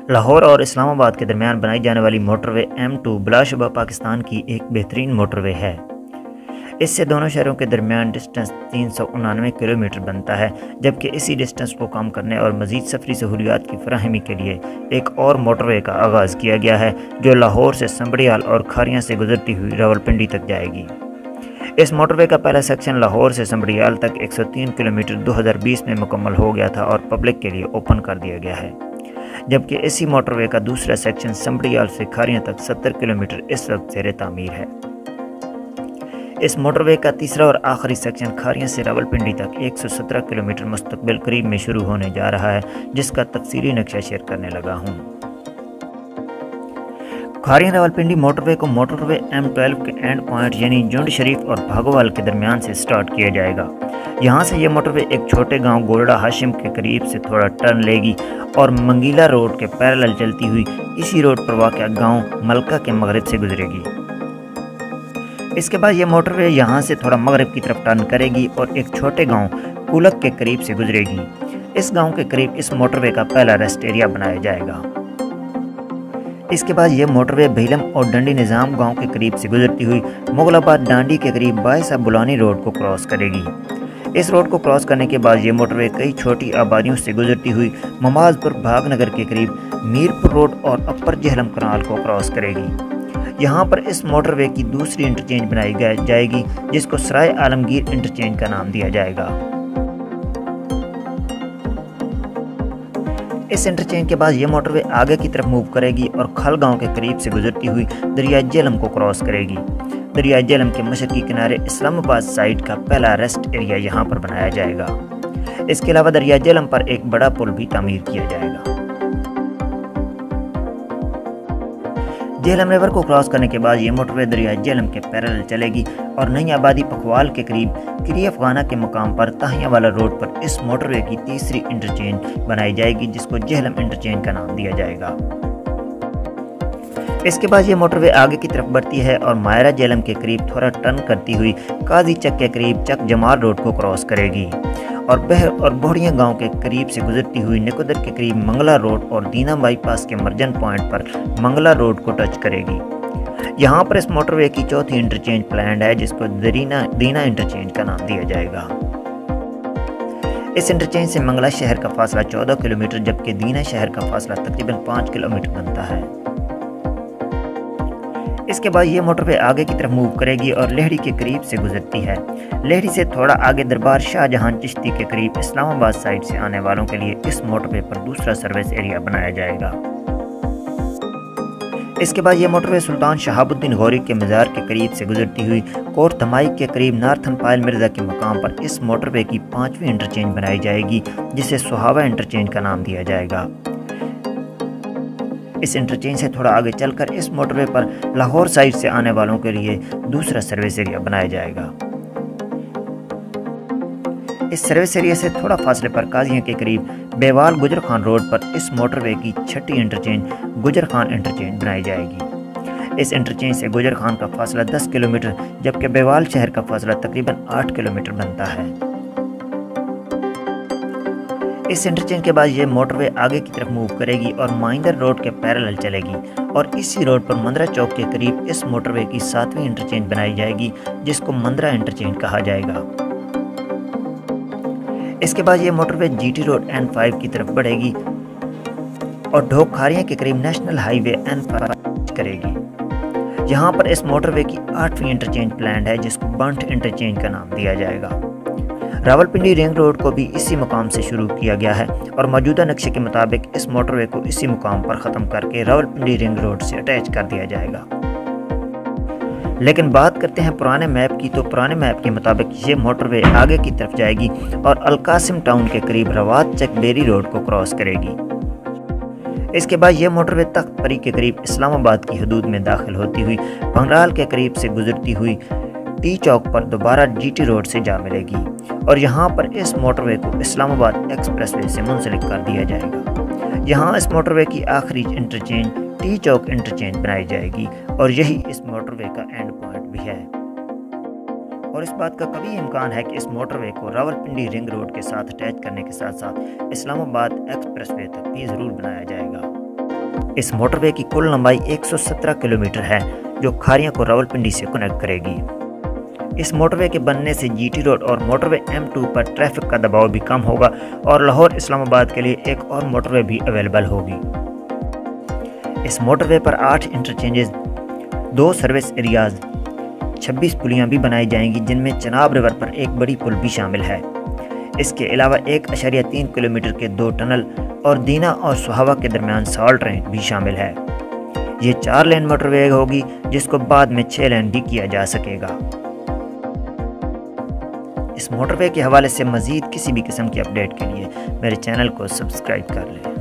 لاہور اور اسلام آباد کے درمیان بنائی جانے والی موٹر وے M2 بلا شبہ پاکستان کی ایک بہترین موٹر وے ہے۔ اس سے دونوں شہروں کے درمیان ڈسٹنس 399 کلومیٹر بنتا ہے، جبکہ اسی ڈسٹنس کو کم کرنے اور مزید سفری سہولیات کی فراہمی کے لیے ایک اور موٹر وے کا آغاز کیا گیا ہے جو لاہور سے سنبڑیال اور کھاریاں سے گزرتی ہوئی راولپنڈی تک جائے گی۔ اس موٹر وے کا پہلا سیکشن لاہور سے سنبڑیال تک 103 کلومیٹر 2020 میں مکمل ہو گیا تھا اور پبلک کے لیے اوپن کر دیا گیا ہے، جبکہ اسی موٹر وے کا دوسرا سیکشن سنبڑیال سے کھاریاں تک 70 کلومیٹر اس وقت زیر تعمیر ہے۔ اس موٹر وے کا تیسرا اور آخری سیکشن کھاریاں سے راولپنڈی تک 117 کلومیٹر مستقبل قریب میں شروع ہونے جا رہا ہے، جس کا تفصیلی نقشہ شیئر کرنے لگا ہوں۔ کھاریاں راولپنڈی موٹر وے کو موٹر وے M12 کے اینڈ پوائنٹ یعنی جونڈ شریف اور بھاگوال کے درمیان سے سٹارٹ کیا جائے گا۔ یہاں سے یہ موٹر وے ایک چھوٹے گاؤں گولڑا ہاشم کے قریب سے تھوڑا ٹرن لے گی اور منگیلا روڈ کے پیرالل چلتی ہوئی اسی روڈ پر واقع گاؤں ملکہ کے مغرب سے گزرے گی۔ اس کے بعد یہ موٹر وے یہاں سے تھوڑا مغرب کی طرف ٹرن کرے گی اور ایک چھوٹے گاؤں کولک کے قریب سے گزرے گی۔ اس گاؤں کے قریب اس موٹر وے کا پہلا ریسٹ ایریا بنایا جائے گا۔ اس کے بعد یہ موٹر وے بھیلم اور ڈنڈی نظام گاؤں کے قریب سے گزرتی ہوئی مغل آباد ڈانڈی کے قریب باعث بلانی روڈ کو کراس کرے گی۔ اس روڈ کو کراس کرنے کے بعد یہ موٹر وے کئی چھوٹی آبادیوں سے گزرتی ہوئی مماز پور بھاگ نگر کے قریب میرپور روڈ اور اپر جہلم کنال کو کراس کرے گی۔ یہاں پر اس موٹر وے کی دوسری انٹرچینج بنائی جائے گی جس کو سرائے عالمگیر انٹرچینج کا نام دیا جائے گا۔ اس انٹرچینج کے بعد یہ موٹر وے آگے کی طرف موو کرے گی اور کھل گاؤں کے قریب سے گزرتی ہوئی دریائے جہلم کو کراس کرے گی۔ دریائے جہلم کے مشرقی کنارے اسلام آباد سائٹ کا پہلا ریسٹ ایریا یہاں پر بنایا جائے گا۔ اس کے علاوہ دریائے جہلم پر ایک بڑا پل بھی تعمیر کیا جائے گا۔ جہلم ریور کو کراس کرنے کے بعد یہ موٹر وے دریائے جہلم کے پیرالل چلے گی اور نئی آبادی پکوال کے قریب کری افغانہ کے مقام پر تاہیاں والا روڈ پر اس موٹر وے کی تیسری انٹرچینج بنائی جائے گی جس کو جہلم انٹرچینج کا نام دیا جائے گا۔ اس کے بعد یہ موٹر وے آگے کی طرف بڑھتی ہے اور مائرہ جہلم کے قریب تھوڑا ٹرن کرتی ہوئی قاضی چک کے قریب چک جمال روڈ کو کراس کرے گی اور بوڑیاں گاؤں کے قریب سے گزرتی ہوئی نکودر کے قریب منگلا روڈ اور دینا بائی پاس کے مرجن پوائنٹ پر منگلا روڈ کو ٹچ کرے گی۔ یہاں پر اس موٹر وے کی چوتھی انٹرچینج پلانڈ ہے جس کو دینا انٹرچینج کا نام دیا جائے گا۔ اس انٹرچینج سے منگلا شہر کا فاصلہ 14 کلومیٹر جبکہ دینا شہر کا فاصلہ تقریباً 5 کلومیٹر بنتا ہے۔ اس کے بعد یہ موٹر وے آگے کی طرف موو کرے گی اور لہڑی کے قریب سے گزرتی ہے۔ لہڑی سے تھوڑا آگے دربار شاہ جہاں چشتی کے قریب اسلام آباد سائٹ سے آنے والوں کے لیے اس موٹر وے پر دوسرا سروس ایریا بنایا جائے گا۔ اس کے بعد یہ موٹر وے سلطان شہاب الدین غوری کے مزار کے قریب سے گزرتی ہوئی کوٹ دھمائی کے قریب نارتھن پائل مرزا کے مقام پر اس موٹر وے کی 5ویں انٹرچینج بنائی جائے گی جسے سہاوا انٹرچینج کا نام دیا جائے گا۔ اس انٹرچینج سے تھوڑا آگے چل کر اس موٹر وے پر لاہور سائٹ سے آنے والوں کے لیے دوسرا سروس ایریا بنایا جائے گا۔ اس سروس ایریا سے تھوڑا فاصلے پر قاضیاں کے قریب بیوال گجر خان روڈ پر اس موٹر وے کی 6ٹھی انٹرچینج گجر خان انٹرچینج بنائی جائے گی۔ اس انٹرچینج سے گجر خان کا فاصلہ 10 کلومیٹر جبکہ بیوال شہر کا فاصلہ تقریباً 8 کلومیٹر بنتا ہے۔ اس انٹرچینج کے بعد یہ موٹر وے آگے کی طرف موو کرے گی اور مائندر روڈ کے پیرالل چلے گی اور اسی روڈ پر مندرہ چوک کے قریب اس موٹر وے کی 7ویں انٹرچینج بنائی جائے گی جس کو مندرہ انٹرچینج کہا جائے گا۔ اس کے بعد یہ موٹر وے GT روڈ N5 کی طرف بڑھے گی اور ڈھوک کھاریاں کے قریب نیشنل ہائی وے N5 کرے گی۔ یہاں پر اس موٹر وے کی 8ویں انٹرچینج پلانڈ ہے جس کو بنٹ انٹرچینج کا نام دیا جائے گا۔ راولپنڈی رنگ روڈ کو بھی اسی مقام سے شروع کیا گیا ہے اور موجودہ نقشے کے مطابق اس موٹر وے کو اسی مقام پر ختم کر کے راولپنڈی رنگ روڈ سے اٹیچ کر دیا جائے گا۔ لیکن بات کرتے ہیں پرانے میپ کی تو پرانے میپ کے مطابق یہ موٹر وے آگے کی طرف جائے گی اور القاسم ٹاؤن کے قریب روات چک بیری روڈ کو کراس کرے گی۔ اس کے بعد یہ موٹر وے تخت پری کے قریب اسلام آباد کی حدود میں داخل ہوتی ہوئی بھنگرال کے قریب سے گزرتی ہوئی ٹی چوک پر دوبارہ GT روڈ سے جا ملے گی اور یہاں پر اس موٹر وے کو اسلام آباد ایکسپریس وے سے منسلک کر دیا جائے گا۔ یہاں اس موٹر وے کی آخری انٹرچینج ٹی چوک انٹرچینج بنائی جائے گی اور یہی اس موٹر وے کا اینڈ پوائنٹ بھی ہے اور اس بات کا کبھی امکان ہے کہ اس موٹر وے کو راولپنڈی رنگ روڈ کے ساتھ اٹیچ کرنے کے ساتھ ساتھ اسلام آباد ایکسپریس وے تک بھی ضرور بنایا جائے گا۔ اس موٹر وے کی کل لمبائی 117 کلومیٹر ہے جو کھاریاں کو راولپنڈی سے کنیکٹ کرے گی۔ اس موٹر وے کے بننے سے جی ٹی روڈ اور موٹر وے M2 پر ٹریفک کا دباؤ بھی کم ہوگا اور لاہور اسلام آباد کے لیے ایک اور موٹر وے بھی اویلیبل ہوگی۔ اس موٹر وے پر 8 انٹرچینجز، 2 سروس ایریاز، 26 پلیاں بھی بنائی جائیں گی جن میں چناب ریور پر ایک بڑی پل بھی شامل ہے۔ اس کے علاوہ 1.3 کلومیٹر کے 2 ٹنل اور دینا اور سہاوا کے درمیان سالٹ رینک بھی شامل ہے۔ یہ 4 لین موٹر وے ہوگی جس کو بعد میں 6 لین بھی کیا جا سکے گا۔ اس موٹر وے کے حوالے سے مزید کسی بھی قسم کی اپڈیٹ کے لیے میرے چینل کو سبسکرائب کر لیں۔